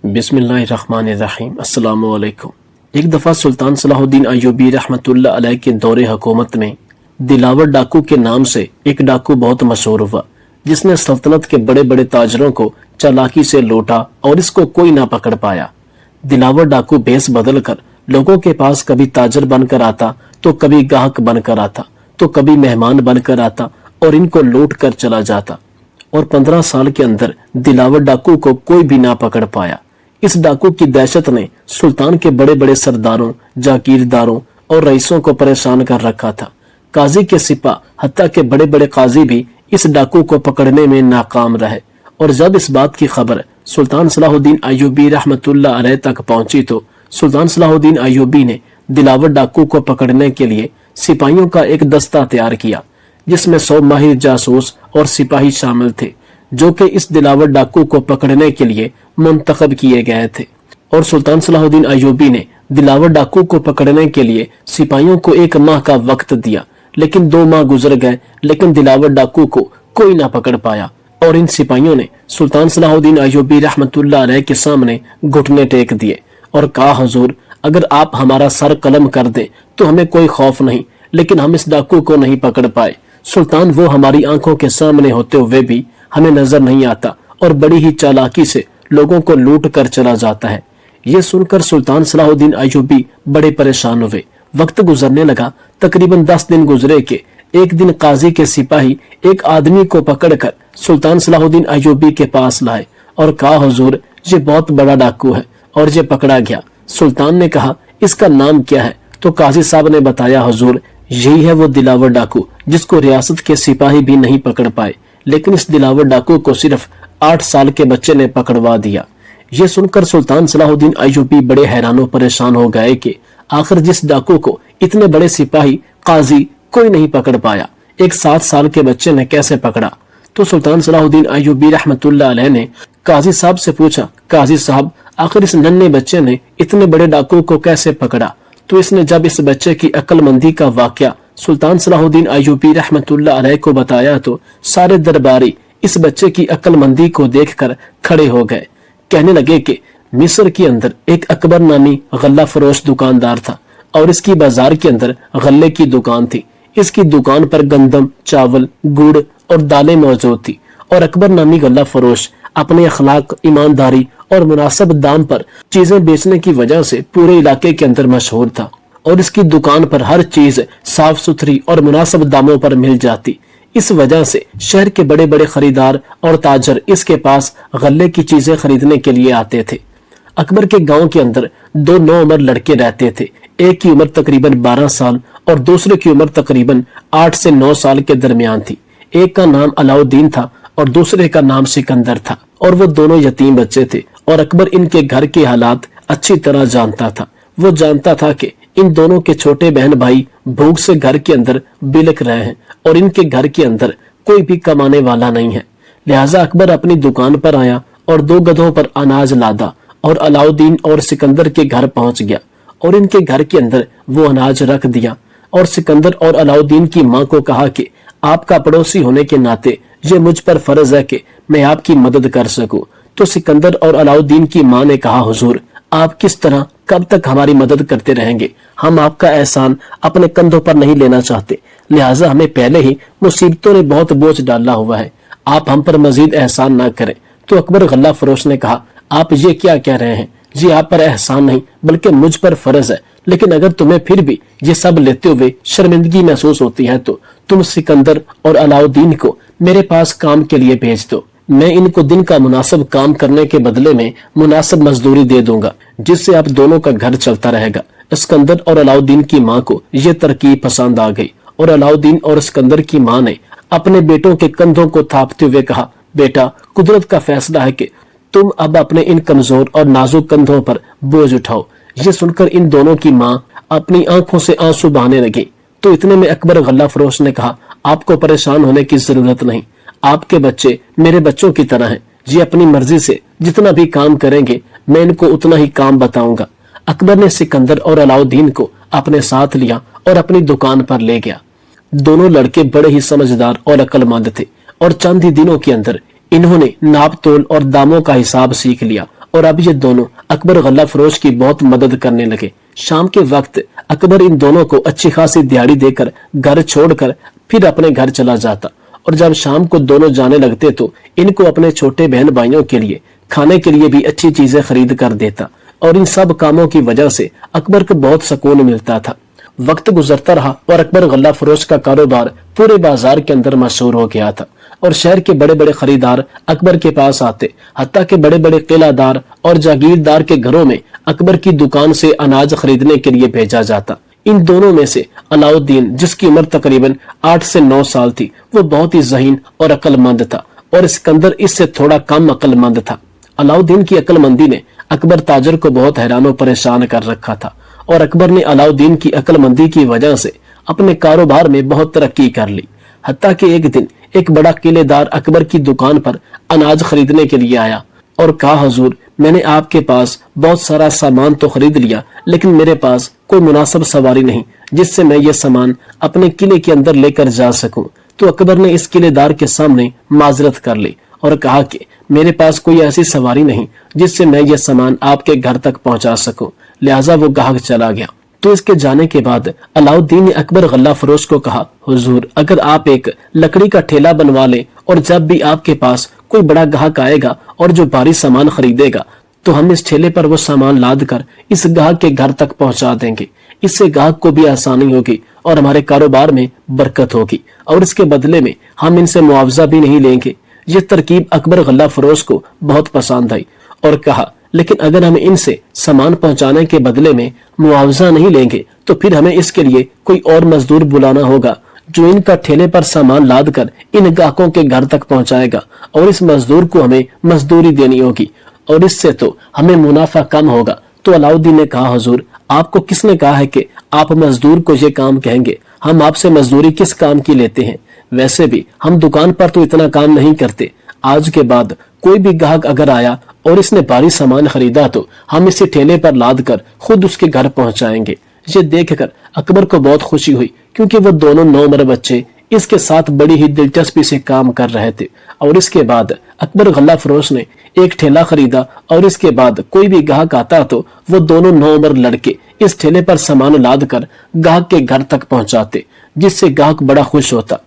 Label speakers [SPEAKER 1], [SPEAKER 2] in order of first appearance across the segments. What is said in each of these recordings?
[SPEAKER 1] बिस्मिल्लाहिर्रहमानिर्रहीम। अस्सलाम वालेकुम। एक दफ़ा सुल्तान सलाहुद्दीन अय्यूबी रहमतुल्लाह अलैह के दौरे हुकूमत में दिलावर डाकू के नाम से एक डाकू बहुत मशहूर हुआ, जिसने सल्तनत के बड़े बड़े ताजरों को चालाकी से लूटा और इसको कोई ना पकड़ पाया। दिलावर डाकू भेस बदल कर लोगों के पास कभी ताजर बनकर आता, तो कभी गाहक बनकर आता, तो कभी मेहमान बनकर आता और इनको लूट कर चला जाता। और 15 साल के अंदर दिलावर डाकू को कोई भी ना पकड़ पाया। इस डाकू की दहशत ने सुल्तान के बड़े बड़े सरदारों, जागीरदारों और रईसों को परेशान कर रखा था। काजी के सिपा हत्ता के बड़े बड़े काजी भी इस डाकू को पकड़ने में नाकाम रहे। और जब इस बात की खबर सुल्तान सलाहुद्दीन अय्यूबी रहमतुल्लाह अलैह तक पहुंची, तो सुल्तान सलाहुद्दीन अय्यूबी ने दिलावर डाकू को पकड़ने के लिए सिपाहियों का एक दस्ता तैयार किया, जिसमें 100 माहिर जासूस और सिपाही शामिल थे, जो कि इस दिलावर डाकू को पकड़ने के लिए मुंतखब किए गए थे। और सुल्तान सलाहुद्दीन अय्यूबी ने दिलावर डाकू को पकड़ने के लिए सिपाहियों को 1 माह का वक्त दिया, लेकिन 2 माह गुजर गए, लेकिन दिलावर डाकू को कोई ना पकड़ पाया। और इन सिपाहियों ने सुल्तान सलाहुद्दीन अय्यूबी रहमतुल्लाह अलैह के सामने घुटने टेक दिए और कहा, हुजूर, अगर आप हमारा सर कलम कर दें तो हमें कोई खौफ नहीं, लेकिन हम इस डाकू को नहीं पकड़ पाए। सुल्तान, वो हमारी आंखों के सामने होते हुए भी हमें नजर नहीं आता और बड़ी ही चालाकी से लोगों को लूट कर चला जाता है। ये सुनकर सुल्तान सलाहुद्दीन अय्यूबी बड़े परेशान हुए। वक्त गुजरने लगा। तकरीबन 10 दिन गुजरे के एक दिन काजी के सिपाही एक आदमी को पकड़कर सुल्तान सलाहुद्दीन अय्यूबी के पास लाए और कहा, हुजूर, ये बहुत बड़ा डाकू है और ये पकड़ा गया। सुल्तान ने कहा, इसका नाम क्या है? तो काजी साहब ने बताया, हुजूर, यही है वो दिलावर डाकू जिसको रियासत के सिपाही भी नहीं पकड़ पाए, लेकिन इस दिलावर डाकू को सिर्फ 8 साल के बच्चे ने पकड़वा दिया। ये सुनकर सुल्तान सलाहुद्दीन अय्यूबी बड़े हैरान परेशान हो गए कि आखिर जिस डाकू को इतने बड़े सिपाही, काजी कोई नहीं पकड़ पाया, एक 7 साल के बच्चे ने कैसे पकड़ा? तो सुल्तान सलाहुद्दीन अय्यूबी रहमतुल्लाह अलैह ने काजी साहब से पूछा, काजी साहब, आखिर इस नन्हे बच्चे ने इतने बड़े डाकू को कैसे पकड़ा? तो इसने जब इस बच्चे की अक्लमंदी का वाकया सुल्तान सलाहुद्दीन अय्यूबी रहमतुल्लाह अलैह को बताया, तो सारे दरबारी इस बच्चे की अक्लमंदी को देखकर खड़े हो गए। कहने लगे कि मिस्र के अंदर एक अकबर नामी गल्ला फरोश दुकानदार था और इसकी बाजार के अंदर गल्ले की दुकान थी। इसकी दुकान पर गंदम, चावल, गुड़ और दालें मौजूद थी और अकबर नामी गल्ला फरोश अपने अखलाक, ईमानदारी और मुनासिब दाम पर चीजें बेचने की वजह से पूरे इलाके के अंदर मशहूर था और इसकी दुकान पर हर चीज साफ सुथरी और मुनासिब दामों पर मिल जाती। इस वजह से शहर के बड़े बड़े खरीदार और ताजर इसके पास गल्ले की चीजें खरीदने के लिए आते थे। अकबर के गांव के अंदर 2 नौउम्र लड़के रहते थे। एक की उम्र तकरीबन 12 साल और दूसरे की उम्र तकरीबन 8 से 9 साल के दरमियान थी। एक का नाम अलाउद्दीन था और दूसरे का नाम सिकंदर था और वो दोनों यतीम बच्चे थे। और अकबर इनके घर के हालात अच्छी तरह जानता था। वो जानता था कि इन दोनों के छोटे बहन भाई भूख से घर के अंदर बिलख रहे हैं और इनके घर के अंदर कोई भी कमाने वाला नहीं है। लिहाजा अकबर अपनी दुकान पर आया और 2 गधों पर अनाज लादा और अलाउद्दीन और सिकंदर के घर पहुंच गया और इनके घर के अंदर वो अनाज रख दिया। और सिकंदर और अलाउद्दीन की माँ को कहा कि आपका पड़ोसी होने के नाते ये मुझ पर फर्ज है कि मैं आपकी मदद कर सकूं। तो सिकंदर और अलाउद्दीन की माँ ने कहा, हुजूर, आप किस तरह कब तक हमारी मदद करते रहेंगे? हम आपका एहसान अपने कंधों पर नहीं लेना चाहते, लिहाजा हमें पहले ही मुसीबतों ने बहुत बोझ डाला हुआ है, आप हम पर मजीद एहसान ना करें। तो अकबर गल्ला फरोश ने कहा, आप ये क्या कह रहे हैं? ये आप पर एहसान नहीं बल्कि मुझ पर फर्ज है, लेकिन अगर तुम्हें फिर भी ये सब लेते हुए शर्मिंदगी महसूस होती है तो तुम सिकंदर और अलाउद्दीन को मेरे पास काम के लिए भेज दो। मैं इनको दिन का मुनासिब काम करने के बदले में मुनासिब मजदूरी दे दूंगा, जिससे आप दोनों का घर चलता रहेगा। सिकंदर और अलाउद्दीन की माँ को यह तरकीब पसंद आ गई और अलाउद्दीन और सिकंदर की माँ ने अपने बेटों के कंधों को थापते हुए कहा, बेटा, कुदरत का फैसला है कि तुम अब अपने इन कमजोर और नाजुक कंधों पर बोझ उठाओ। ये सुनकर इन दोनों की माँ अपनी आंखों से आंसू बहाने लगी। तो इतने में अकबर गल्ला फरोश ने कहा, आपको परेशान होने की जरूरत नहीं, आपके बच्चे मेरे बच्चों की तरह हैं। ये अपनी मर्जी से जितना भी काम करेंगे मैं इनको उतना ही काम बताऊंगा। अकबर ने सिकंदर और अलाउद्दीन को अपने साथ लिया और अपनी दुकान पर ले गया। दोनों लड़के बड़े ही समझदार और अक्लमंद थे और चंद ही दिनों के अंदर इन्होंने नाप तोल और दामों का हिसाब सीख लिया और अब ये दोनों अकबर गल्ला फरोश की बहुत मदद करने लगे। शाम के वक्त अकबर इन दोनों को अच्छी खासी दिहाड़ी देकर घर छोड़कर फिर अपने घर चला जाता, और जब शाम को दोनों जाने लगते तो इनको अपने छोटे बहन भाइयों के लिए खाने के लिए भी अच्छी चीजें खरीद कर देता, और इन सब कामों की वजह से अकबर को बहुत सुकून मिलता था। वक्त गुजरता रहा और अकबर गल्ला फरोश का कारोबार पूरे बाजार के अंदर मशहूर हो गया था, और शहर के बड़े बड़े खरीदार अकबर के पास आते, हत्ता के बड़े बड़े किलादार और जागीरदार के घरों में अकबर की दुकान से अनाज खरीदने के लिए भेजा जाता। इन दोनों में से अलाउद्दीन, जिसकी उम्र तकरीबन 8 से 9 साल थी, वो बहुत ही ज़हीन और अक्लमंद था, और सिकंदर इससे थोड़ा कम अक्लमंद था। अलाउद्दीन की अक्लमंदी ने अकबर ताजर को बहुत हैरान और परेशान कर रखा था, और अकबर ने अलाउद्दीन की अक्लमंदी की वजह से अपने कारोबार में बहुत तरक्की कर ली। हत्ता कि एक दिन एक बड़ा किलेदार अकबर की दुकान पर अनाज खरीदने के लिए आया और कहा, हुजूर, मैंने आपके पास बहुत सारा सामान तो खरीद लिया, लेकिन मेरे पास कोई मुनासिब सवारी नहीं जिससे मैं ये सामान अपने किले के अंदर लेकर जा सकूं। तो अकबर ने इस किलेदार के सामने माजरत कर ली और कहा कि मेरे पास कोई ऐसी सवारी नहीं जिससे मैं ये सामान आपके घर तक पहुंचा सकूं, लिहाजा वो गाहक चला गया। तो इसके जाने के बाद अलाउद्दीन ने अकबर गल्ला फरोश को कहा, हुजूर, अगर आप एक लकड़ी का ठेला बनवा ले और जब भी आपके पास कोई बड़ा ग्राहक आएगा और जो भारी सामान खरीदेगा तो हम इस ठेले पर वो सामान लाद कर इस ग्राहक के घर तक पहुंचा देंगे। इससे ग्राहक को भी आसानी होगी और हमारे कारोबार में बरकत होगी, और इसके बदले में हम इनसे मुआवजा भी नहीं लेंगे। ये तरकीब अकबर गल्ला फरोश को बहुत पसंद आई और कहा, लेकिन अगर हम इनसे सामान पहुंचाने के बदले में मुआवजा नहीं लेंगे तो फिर हमें इसके लिए कोई और मजदूर बुलाना होगा जो इनका ठेले पर सामान लाद कर इन ग्राहकों के घर तक पहुंचाएगा, और इस मजदूर को हमें मजदूरी देनी होगी, और इससे तो हमें मुनाफा कम होगा। तो अलाउद्दीन ने कहा, हुजूर, आपको किसने कहा है कि आप मजदूर को ये काम कहेंगे? हम आपसे मजदूरी किस काम की लेते हैं? वैसे भी हम दुकान पर तो इतना काम नहीं करते। आज के बाद कोई भी ग्राहक अगर आया और इसने भारी सामान खरीदा तो हम इसे ठेले पर लाद कर खुद उसके घर पहुंचाएंगे। ये देखकर अकबर को बहुत खुशी हुई, क्योंकि वो दोनों नौमर बच्चे इसके साथ बड़ी ही दिलचस्पी से काम कर रहे थे। और इसके बाद अकबर गल्ला फरोश ने एक ठेला खरीदा, और इसके बाद कोई भी ग्राहक आता तो वो दोनों नौमर लड़के इस ठेले पर सामान लाद कर ग्राहक के घर तक पहुंचाते, जिससे ग्राहक बड़ा खुश होता,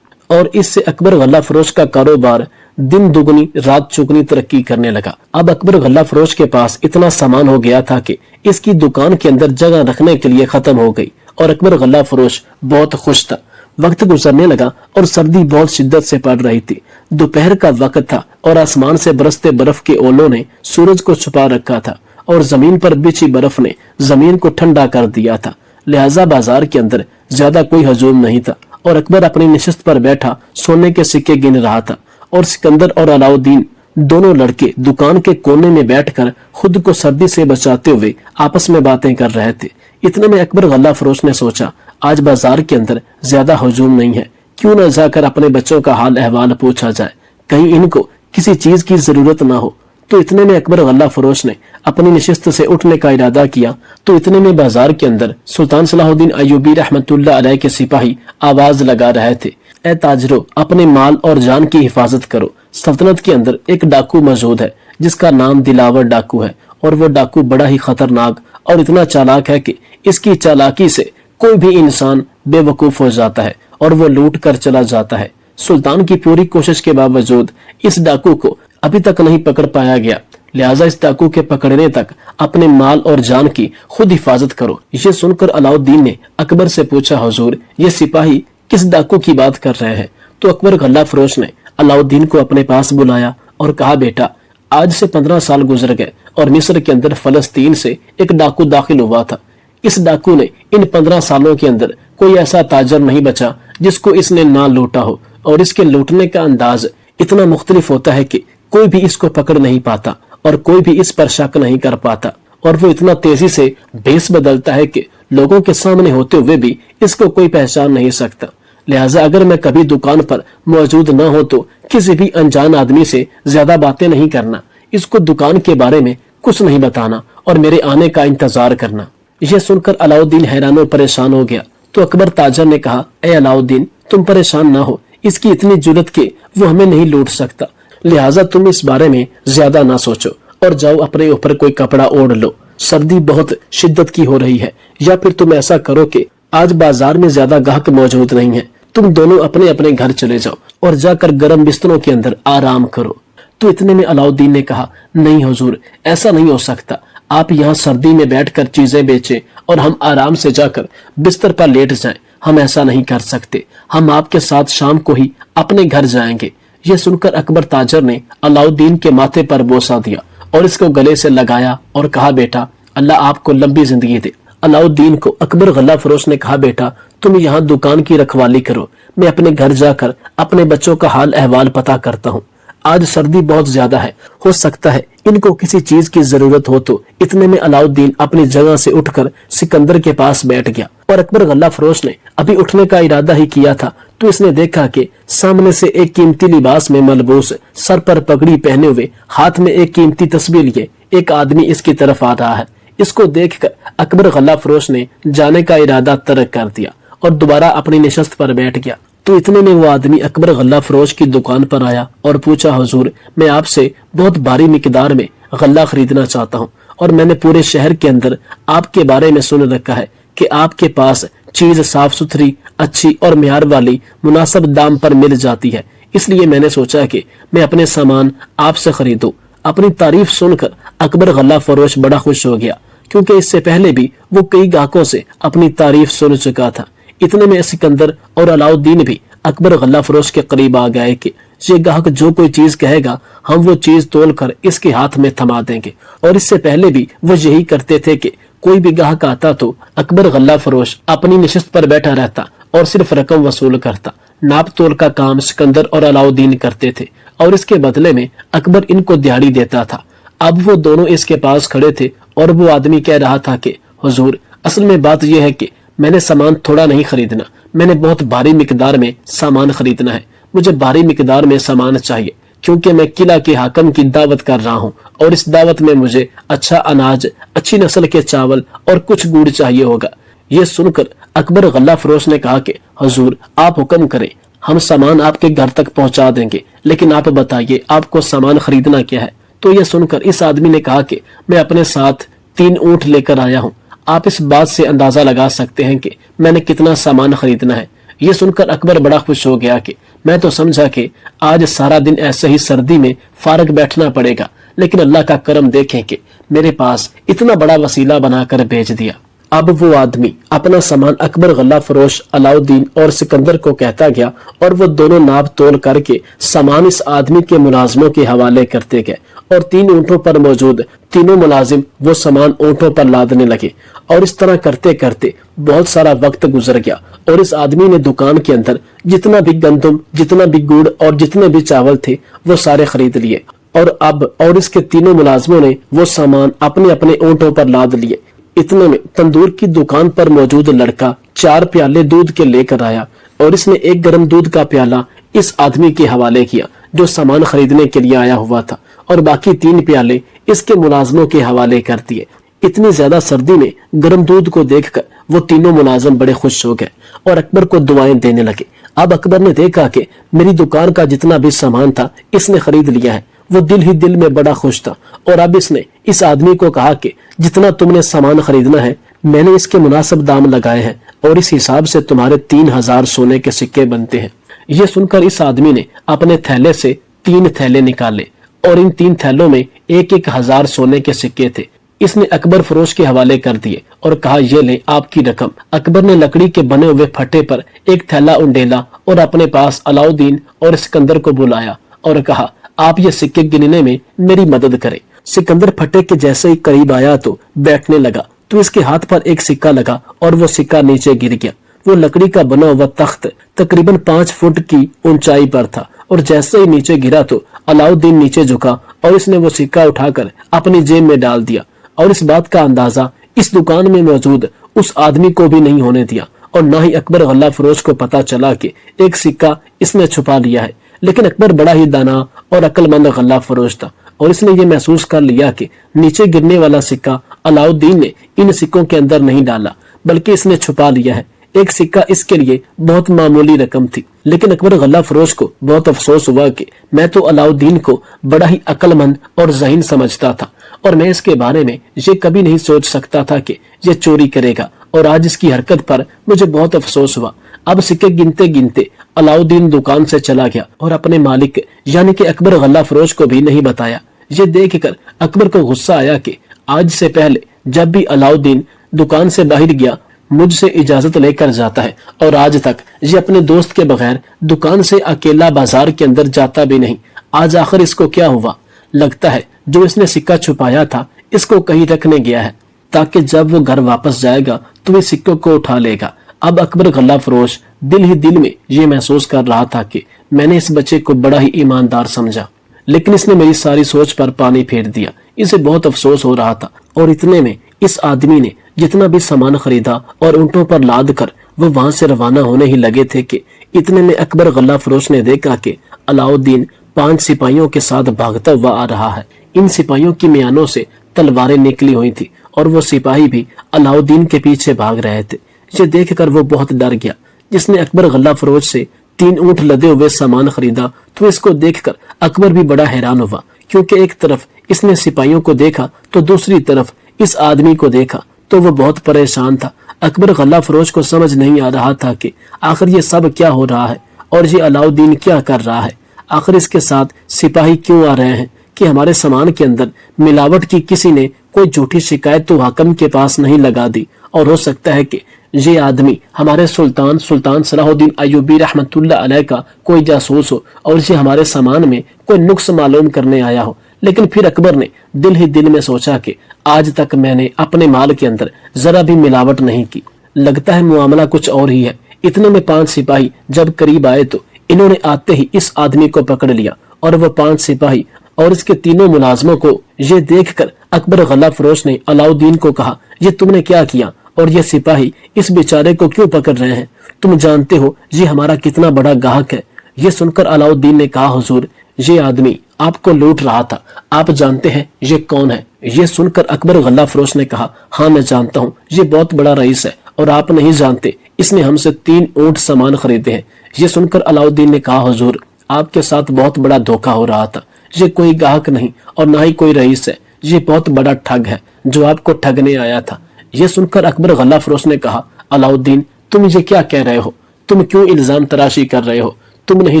[SPEAKER 1] और इससे अकबर गल्ला फरोश का कारोबार दिन दुगनी रात चौगुनी तरक्की करने लगा। अब अकबर गल्ला फरोश के पास इतना सामान हो गया था कि इसकी दुकान के अंदर जगह रखने के लिए खत्म हो गई, और अकबर गल्ला फरोश बहुत खुश था। वक्त गुजरने लगा और सर्दी बहुत शिद्दत से पड़ रही थी। दोपहर का वक्त था और आसमान से बरसते बर्फ के ओलों ने सूरज को छुपा रखा था, और जमीन पर बिछी बर्फ ने जमीन को ठंडा कर दिया था। लिहाजा बाजार के अंदर ज्यादा कोई हजूम नहीं था, और अकबर अपनी नशिस्त पर बैठा सोने के सिक्के गिन रहा था, और सिकंदर और अलाउद्दीन दोनों लड़के दुकान के कोने में बैठकर खुद को सर्दी से बचाते हुए आपस में बातें कर रहे थे। इतने में अकबर गल्ला फरोश ने सोचा, आज बाजार के अंदर ज्यादा हजूम नहीं है, क्यों न जाकर अपने बच्चों का हाल अहवाल पूछा जाए, कहीं इनको किसी चीज की जरूरत ना हो। तो इतने में अकबर गल्ला फरोश ने अपनी नशिस्त से उठने का इरादा किया। तो इतने में बाजार के अंदर सुल्तान सलाहुद्दीन अय्यूबी रहमतुल्लाह अलैह के सिपाही आवाज लगा रहे थे, ए ताजरो, अपने माल और जान की हिफाजत करो। सल्तनत के अंदर एक डाकू मौजूद है जिसका नाम दिलावर डाकू है, और वो डाकू बड़ा ही खतरनाक और इतना चालाक है कि इसकी चालाकी से कोई भी इंसान बेवकूफ हो जाता है और वो लूट कर चला जाता है। सुल्तान की पूरी कोशिश के बावजूद इस डाकू को अभी तक नहीं पकड़ पाया गया, लिहाजा इस डाकू के पकड़ने तक अपने माल और जान की खुद हिफाजत करो। ये सुनकर अलाउद्दीन ने अकबर से पूछा, हुजूर, ये सिपाही किस डाकू की बात कर रहे हैं? तो अकबर गल्ला फरोश ने अलाउद्दीन को अपने पास बुलाया और कहा, बेटा, आज से 15 साल गुजर गए और मिस्र के अंदर फलस्तीन से एक डाकू दाखिल हुआ था। इस डाकू ने इन 15 सालों के अंदर कोई ऐसा ताजर नहीं बचा जिसको इसने ना लूटा हो, और इसके लूटने का अंदाज इतना मुख्तलिफ होता है कि कोई भी इसको पकड़ नहीं पाता और कोई भी इस पर शक नहीं कर पाता, और वो इतना तेजी से भेस बदलता है कि लोगों के सामने होते हुए भी इसको कोई पहचान नहीं सकता। लिहाजा अगर मैं कभी दुकान पर मौजूद न हो तो किसी भी अनजान आदमी से ज्यादा बातें नहीं करना, इसको दुकान के बारे में कुछ नहीं बताना और मेरे आने का इंतजार करना। यह सुनकर अलाउद्दीन हैरान और परेशान हो गया। तो अकबर ताजर ने कहा, ए अलाउद्दीन, तुम परेशान ना हो, इसकी इतनी जुर्रत के वो हमें नहीं लूट सकता, लिहाजा तुम इस बारे में ज्यादा ना सोचो और जाओ अपने ऊपर कोई कपड़ा ओढ़ लो, सर्दी बहुत शिद्दत की हो रही है। या फिर तुम ऐसा करो कि आज बाजार में ज्यादा ग्राहक मौजूद नहीं है, तुम दोनों अपने अपने घर चले जाओ और जाकर गर्म बिस्तरों के अंदर आराम करो। तो इतने में अलाउद्दीन ने कहा, नहीं हुजूर, ऐसा नहीं हो सकता। आप यहाँ सर्दी में बैठकर चीजें बेचें और हम आराम से जाकर बिस्तर पर लेट जाएं। हम ऐसा नहीं कर सकते, हम आपके साथ शाम को ही अपने घर जाएंगे। यह सुनकर अकबर ताजर ने अलाउद्दीन के माथे पर बोसा दिया और इसको गले से लगाया और कहा, बेटा अल्लाह आपको लंबी जिंदगी दे। अलाउद्दीन को अकबर गल्ला फरोश ने कहा, बेटा तुम यहाँ दुकान की रखवाली करो, मैं अपने घर जाकर अपने बच्चों का हाल अहवाल पता करता हूँ। आज सर्दी बहुत ज्यादा है, हो सकता है इनको किसी चीज की जरूरत हो। तो इतने में अलाउद्दीन अपनी जगह से उठकर सिकंदर के पास बैठ गया और अकबर गल्ला फरोश ने अभी उठने का इरादा ही किया था तो इसने देखा कि सामने से एक कीमती लिबास में मलबूस, सर पर पगड़ी पहने हुए, हाथ में एक कीमती तस्बीह लिए एक आदमी इसकी तरफ आ रहा है। इसको देखकर अकबर गल्ला फरोश ने जाने का इरादा तर्क कर दिया और दोबारा अपनी निशस्त पर बैठ गया। तो इतने में वो आदमी अकबर गल्ला फरोश की दुकान पर आया और पूछा, हुजूर मैं आपसे बहुत भारी मिकदार में गल्ला खरीदना चाहता हूँ और मैंने पूरे शहर के अंदर आपके बारे में सुन रखा है कि आपके पास चीज साफ सुथरी, अच्छी और म्यार वाली मुनासिब दाम पर मिल जाती है, इसलिए मैंने सोचा कि मैं अपने सामान आपसे खरीदूं। अपनी तारीफ सुनकर अकबर गल्ला फरोश बड़ा खुश हो गया, क्योंकि इससे पहले भी वो कई ग्राहकों से अपनी तारीफ सुन चुका था। इतने में सिकंदर और अलाउद्दीन भी अकबर गल्ला फरोश के करीब आ गए कि ये ग्राहक जो कोई चीज कहेगा हम वो चीज तोल कर इसके हाथ में थमा देंगे। और इससे पहले भी वो यही करते थे कि कोई भी ग्राहक आता तो अकबर गल्ला फरोश अपनी निशस्त पर बैठा रहता और सिर्फ रकम वसूल करता। नाप तोल का काम सिकंदर और अलाउद्दीन करते थे और इसके बदले में अकबर इनको दिहाड़ी देता था। अब वो दोनों इसके पास खड़े थे और वो आदमी कह रहा था कि हुजूर असल में बात यह है कि मैंने सामान थोड़ा नहीं खरीदना, मैंने बहुत भारी मिकदार में सामान खरीदना है। मुझे भारी मिकदार में सामान चाहिए क्योंकि मैं किला के हाकम की दावत कर रहा हूँ और इस दावत में मुझे अच्छा अनाज, अच्छी नस्ल के चावल और कुछ गुड़ चाहिए होगा। ये सुनकर अकबर गल्ला फरोश ने कहा कि हुजूर आप हुक्म करें, हम सामान आपके घर तक पहुंचा देंगे, लेकिन आप बताइए आपको सामान खरीदना क्या है। तो यह सुनकर इस आदमी ने कहा कि मैं अपने साथ 3 ऊंट लेकर आया हूँ। आप इस बात से अंदाजा लगा सकते हैं कि मैंने कितना सामान खरीदना है। ये सुनकर अकबर बड़ा खुश हो गया कि मैं तो समझा कि आज सारा दिन ऐसे ही सर्दी में फारग बैठना पड़ेगा, लेकिन अल्लाह का करम देखें कि मेरे पास इतना बड़ा वसीला बनाकर भेज दिया। अब वो आदमी अपना सामान अकबर गल्ला फरोश, अलाउद्दीन और सिकंदर को कहता गया और वो दोनों नाप तोल करके सामान इस आदमी के मुलाजमों के हवाले करते गए और 3 ऊंटों पर मौजूद तीनों मुलाजिम वो सामान ऊंटों पर लादने लगे। और इस तरह करते करते बहुत सारा वक्त गुजर गया और इस आदमी ने दुकान के अंदर जितना भी गंदम, जितना भी गुड़ और जितने भी चावल थे वो सारे खरीद लिए। और इसके तीनों मुलाजिमों ने वो सामान अपने अपने ऊंटों पर लाद लिए। इतने में तंदूर की दुकान पर मौजूद लड़का 4 प्याले दूध के लेकर आया और इसने एक गर्म दूध का प्याला इस आदमी के हवाले किया जो सामान खरीदने के लिए आया हुआ था और बाकी 3 प्याले इसके मुलाजमों के हवाले कर दिए। इतनी ज्यादा सर्दी में गर्म दूध को देखकर वो तीनों मुलाजिम बड़े खुश हो गए और अकबर को दुआएं देने लगे। अब अकबर ने देखा कि मेरी दुकान का जितना भी सामान था इसने खरीद लिया है। वो दिल ही दिल में बड़ा खुश था और अब इसने इस आदमी को कहा कि जितना तुमने सामान खरीदना है मैंने इसके मुनासिब दाम लगाए हैं और इस हिसाब से तुम्हारे 3000 सोने के सिक्के बनते हैं। ये सुनकर इस आदमी ने अपने थैले से 3 थैले निकाले और इन 3 थैलों में 1-1000 सोने के सिक्के थे। इसने अकबर फरोश के हवाले कर दिए और कहा, ये ले आपकी रकम। अकबर ने लकड़ी के बने हुए फट्टे पर एक थैला उंडेला और अपने पास अलाउद्दीन और सिकंदर को बुलाया और कहा, आप ये सिक्के गिनने में मेरी मदद करें। सिकंदर फट्टे के जैसे ही करीब आया तो बैठने लगा तो इसके हाथ पर एक सिक्का लगा और वो सिक्का नीचे गिर गया। वो लकड़ी का बना हुआ तख्त तकरीबन 5 फुट की ऊंचाई पर था और जैसे ही नीचे गिरा तो अलाउद्दीन नीचे झुका और इसने वो सिक्का उठाकर अपनी जेब में डाल दिया और इस बात का अंदाजा इस दुकान में मौजूद उस आदमी को भी नहीं होने दिया और न ही अकबर गल्ला फरोश को पता चला कि एक सिक्का इसने छुपा लिया है। लेकिन अकबर बड़ा ही दाना और अक्लमंद गल्ला फरोश था और इसने ये महसूस कर लिया कि नीचे गिरने वाला सिक्का अलाउद्दीन ने इन सिक्कों के अंदर नहीं डाला बल्कि इसने छुपा लिया है। एक सिक्का इसके लिए बहुत मामूली रकम थी। लेकिन अकबर गल्ला फरोश को बहुत अफसोस हुआ कि मैं तो अलाउद्दीन को बड़ा ही अक्लमंद और ज़हीन समझता था, और मैं इसके बारे में ये कभी नहीं सोच सकता था कि ये चोरी करेगा, और आज इसकी हरकत पर मुझे बहुत अफसोस हुआ। अब सिक्के गिनते गिनते अलाउद्दीन दुकान से चला गया और अपने मालिक यानी कि अकबर गल्ला फरोश को भी नहीं बताया। ये देखकर अकबर को गुस्सा आया कि आज से पहले जब भी अलाउद्दीन दुकान से बाहर गया मुझसे इजाजत लेकर जाता है, और आज तक ये अपने दोस्त के बगैर दुकान से अकेला बाजार के अंदर जाता भी नहीं। आज आखिर इसको क्या हुआ? लगता है जो इसने सिक्का छुपाया था इसको कहीं रखने गया है, ताकि जब वो घर वापस जाएगा तो इस सिक्कों को उठा लेगा। अब अकबर गल्ला फरोश दिल ही दिल में ये महसूस कर रहा था कि मैंने इस बच्चे को बड़ा ही ईमानदार समझा, लेकिन इसने मेरी सारी सोच पर पानी फेर दिया। इसे बहुत अफसोस हो रहा था, और इतने में इस आदमी ने जितना भी सामान खरीदा और ऊंटों पर लाद कर वो वहां से रवाना होने ही लगे थे कि इतने में अकबर गल्ला फरोश ने देखा कि अलाउद्दीन 5 सिपाहियों के साथ भागता हुआ आ रहा है। इन सिपाहियों की म्यानों से तलवारें निकली हुई थी, और वो सिपाही भी अलाउद्दीन के पीछे भाग रहे थे। ये देखकर वो बहुत डर गया। जिसने अकबर गल्ला फरोश से 3 ऊंट लदे हुए सामान खरीदा, तो इसको देखकर अकबर भी बड़ा हैरान हुआ, क्योंकि एक तरफ इसने सिपाहियों को देखा तो दूसरी तरफ इस आदमी को देखा, तो वो बहुत परेशान था। अकबर गल्ला फरोश को समझ नहीं आ रहा था कि आखिर ये सब क्या हो रहा है, और ये अलाउद्दीन क्या कर रहा है। आखिर इसके साथ सिपाही क्यों आ रहे हैं कि हमारे सामान के अंदर मिलावट की किसी ने कोई झूठी शिकायत तो हाकिम के पास नहीं लगा दी, और हो सकता है कि ये आदमी हमारे सुल्तान सलाहुद्दीन अय्यूबी रहमतुल्लाह अलैह का कोई जासूस हो, और ये हमारे सामान में कोई नुक्स मालूम करने आया हो। लेकिन फिर अकबर ने दिल ही दिल में सोचा कि आज तक मैंने अपने माल के अंदर जरा भी मिलावट नहीं की, लगता है मामला कुछ और ही है। इतने में 5 सिपाही जब करीब आए तो इन्होंने आते ही इस आदमी को पकड़ लिया, और वो 5 सिपाही और इसके तीनों मुलाजमों को ये देखकर अकबर गल्ला फरोश ने अलाउद्दीन को कहा, ये तुमने क्या किया, और ये सिपाही इस बेचारे को क्यों पकड़ रहे हैं? तुम जानते हो ये हमारा कितना बड़ा गाहक है। ये सुनकर अलाउद्दीन ने कहा, हुजूर ये आदमी आपको लूट रहा था, आप जानते हैं ये कौन है? ये सुनकर अकबर गल्ला फरोश ने कहा, हाँ मैं जानता हूँ, ये बहुत बड़ा रईस है, और आप नहीं जानते इसने हमसे 3 ऊंट सामान खरीदे हैं। ये सुनकर अलाउद्दीन ने कहा, हुजूर आपके साथ बहुत बड़ा धोखा हो रहा था। ये कोई गाहक नहीं और ना ही कोई रईस है, ये बहुत बड़ा ठग है जो आपको ठगने आया था। ये सुनकर अकबर गल्ला फरोश ने कहा, अलाउद्दीन तुम ये क्या कह रहे हो? तुम क्यों इल्जाम तराशी कर रहे हो? तुम नहीं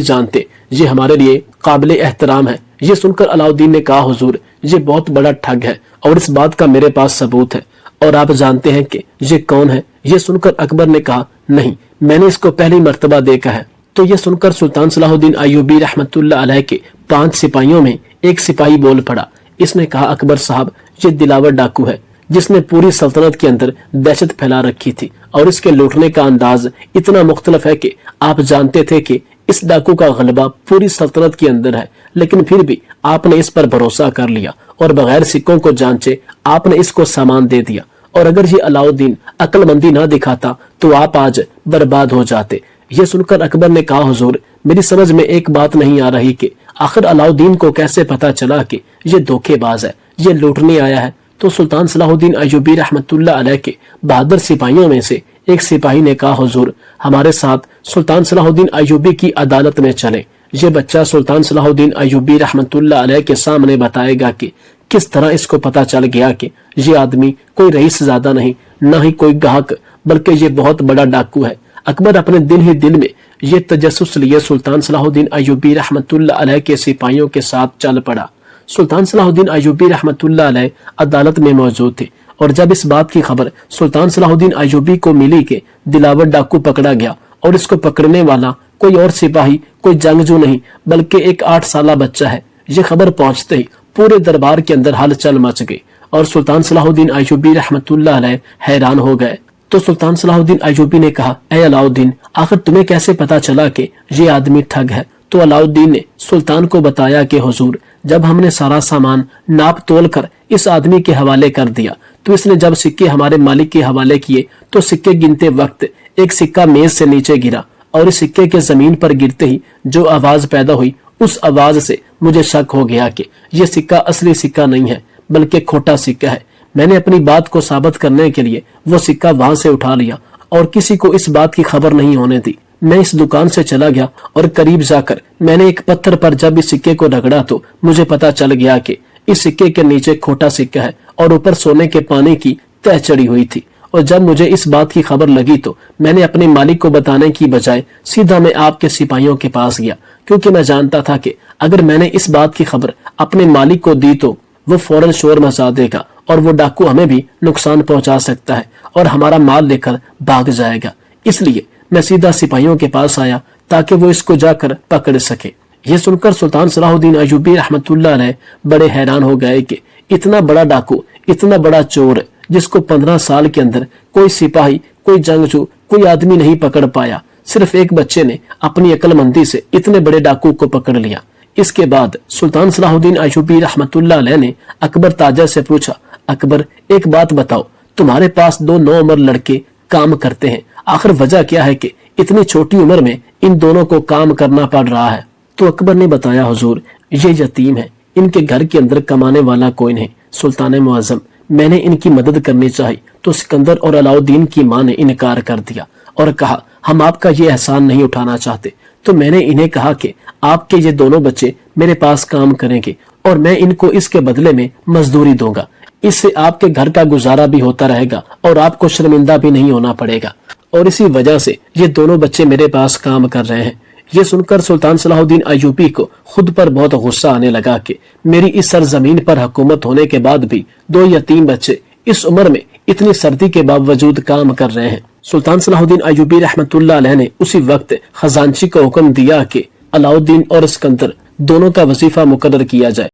[SPEAKER 1] जानते ये हमारे लिए काबिल एहतराम है। ये सुनकर अलाउद्दीन ने कहा, हुजूर ये बहुत बड़ा ठग है, और इस बात का मेरे पास सबूत है, और आप जानते हैं कि ये कौन है? ये सुनकर अकबर ने कहा, नहीं मैंने इसको पहली मर्तबा देखा है। तो ये सुनकर सुल्तान सलाहुद्दीन अय्यूबी रहमतुल्लाह अलैह के 5 सिपाहियों में एक सिपाही बोल पड़ा। इसने कहा, अकबर साहब ये दिलावर डाकू है जिसने पूरी सल्तनत के अंदर दहशत फैला रखी थी, और इसके लूटने का अंदाज इतना मुख्तलिफ है कि आप जानते थे कि इस डाकू का गलबा पूरी सल्तनत के अंदर है, लेकिन फिर भी आपने इस पर भरोसा कर लिया और बगैर सिक्कों को जांचे आपने इसको सामान दे दिया। और अगर ये अलाउद्दीन अक्लमंदी ना दिखाता तो आप आज बर्बाद हो जाते। ये सुनकर अकबर ने कहा, हुजूर मेरी समझ में एक बात नहीं आ रही कि आखिर अलाउद्दीन को कैसे पता चला कि ये धोखेबाज है, ये लूटने आया है। तो सुल्तान सलाहुद्दीन अय्यूबी रहमतुल्लाह अलैह के बहादुर सिपाहियों में से एक सिपाही ने कहा, हुजूर हमारे साथ सुल्तान सलाहुद्दीन अय्यूबी की अदालत में चले। ये बच्चा सुल्तान सलाहुद्दीन अय्यूबी रहमतुल्लाह अलैह के सामने बताएगा कि किस तरह इसको पता चल गया कि ये आदमी कोई रईस ज़्यादा नहीं, ना ही कोई गाहक, बल्कि ये बहुत बड़ा डाकू है। अकबर अपने दिल ही दिल में ये तजस्सुस लिए सुल्तान सलाहुद्दीन अय्यूबी रहमतुल्लाह अलैह के सिपाहियों के साथ चल पड़ा। सुल्तान सलाहुद्दीन अय्यूबी रहमतुल्लाह अलैह अदालत में मौजूद थे, और जब इस बात की खबर सुल्तान सलाहुद्दीन अय्यूबी को मिली कि दिलावर डाकू पकड़ा गया, और इसको पकड़ने वाला कोई और सिपाही, कोई जंगजू नहीं बल्कि एक 8 साला बच्चा है, ये खबर पहुंचते ही पूरे दरबार के अंदर हलचल मच गई, और सुल्तान सलाहुद्दीन अय्यूबी रहमतुल्लाह अलैह हैरान हो गए। तो सुल्तान सलाहुद्दीन अय्यूबी ने कहा, ए अलाउद्दीन आखिर तुम्हें कैसे पता चला कि ये आदमी ठग है? तो अलाउद्दीन ने सुल्तान को बताया कि हुजूर जब हमने सारा सामान नाप तोल कर इस आदमी के हवाले कर दिया, तो इसने जब सिक्के हमारे मालिक के हवाले किए तो सिक्के गिनते वक्त एक सिक्का मेज से नीचे गिरा, और इस सिक्के के जमीन पर गिरते ही जो आवाज पैदा हुई, उस आवाज से मुझे शक हो गया कि यह सिक्का असली सिक्का नहीं है बल्कि खोटा सिक्का है। मैंने अपनी बात को साबित करने के लिए वो सिक्का वहां से उठा लिया और किसी को इस बात की खबर नहीं होने दी। मैं इस दुकान से चला गया और करीब जाकर मैंने एक पत्थर पर जब इस सिक्के को रगड़ा तो मुझे पता चल गया कि इस सिक्के के नीचे खोटा सिक्का है और ऊपर सोने के पानी की तह चढ़ी हुई थी। और जब मुझे इस बात की खबर लगी तो मैंने अपने मालिक को बताने की बजाय सीधा मैं आपके सिपाहियों के पास गया, क्योंकि मैं जानता था कि अगर मैंने इस बात की खबर अपने मालिक को दी तो वो फौरन शोर मचा देगा और वो डाकू हमें भी नुकसान पहुंचा सकता है और हमारा माल लेकर भाग जाएगा। इसलिए मैं सीधा सिपाहियों के पास आया ताकि वो इसको जाकर पकड़ सके। ये सुनकर सुल्तान सलाहुद्दीन अय्यूबी रहमतुल्लाह अलैह बड़े हैरान हो गए कि इतना बड़ा डाकू, इतना बड़ा चोर जिसको 15 साल के अंदर कोई सिपाही, कोई जंगजू, कोई आदमी नहीं पकड़ पाया, सिर्फ एक बच्चे ने अपनी अक्लमंदी से इतने बड़े डाकू को पकड़ लिया। इसके बाद सुल्तान सलाहुद्दीन अय्यूबी रहमतुल्लाह अलैह ने अकबर ताजा से पूछा, अकबर एक बात बताओ, तुम्हारे पास 2 नौउम्र लड़के काम करते हैं, आखिर वजह क्या है कि इतनी छोटी उम्र में इन दोनों को काम करना पड़ रहा है? तो अकबर ने बताया, हुजूर ये यतीम है, इनके घर के अंदर कमाने वाला कोई नहीं। सुल्तान मुअज्जम, मैंने इनकी मदद करनी चाहिए तो सिकंदर और अलाउद्दीन की मां ने इनकार कर दिया और कहा, हम आपका ये एहसान नहीं उठाना चाहते। तो मैंने इन्हें कहा कि आपके ये दोनों बच्चे मेरे पास काम करेंगे और मैं इनको इसके बदले में मजदूरी दूंगा। इससे आपके घर का गुजारा भी होता रहेगा और आपको शर्मिंदा भी नहीं होना पड़ेगा। और इसी वजह से ये दोनों बच्चे मेरे पास काम कर रहे हैं। ये सुनकर सुल्तान सलाहुद्दीन अय्यूबी को खुद पर बहुत गुस्सा आने लगा कि मेरी इस सरजमीन पर हुकूमत होने के बाद भी 2 यतीम बच्चे इस उम्र में इतनी सर्दी के बावजूद काम कर रहे हैं। सुल्तान सलाहुद्दीन अय्यूबी रहमतुल्लाह अलैह ने उसी वक्त खजांची को हुक्म दिया कि अलाउद्दीन और सिकंदर दोनों का वजीफा मुकर्रर किया जाए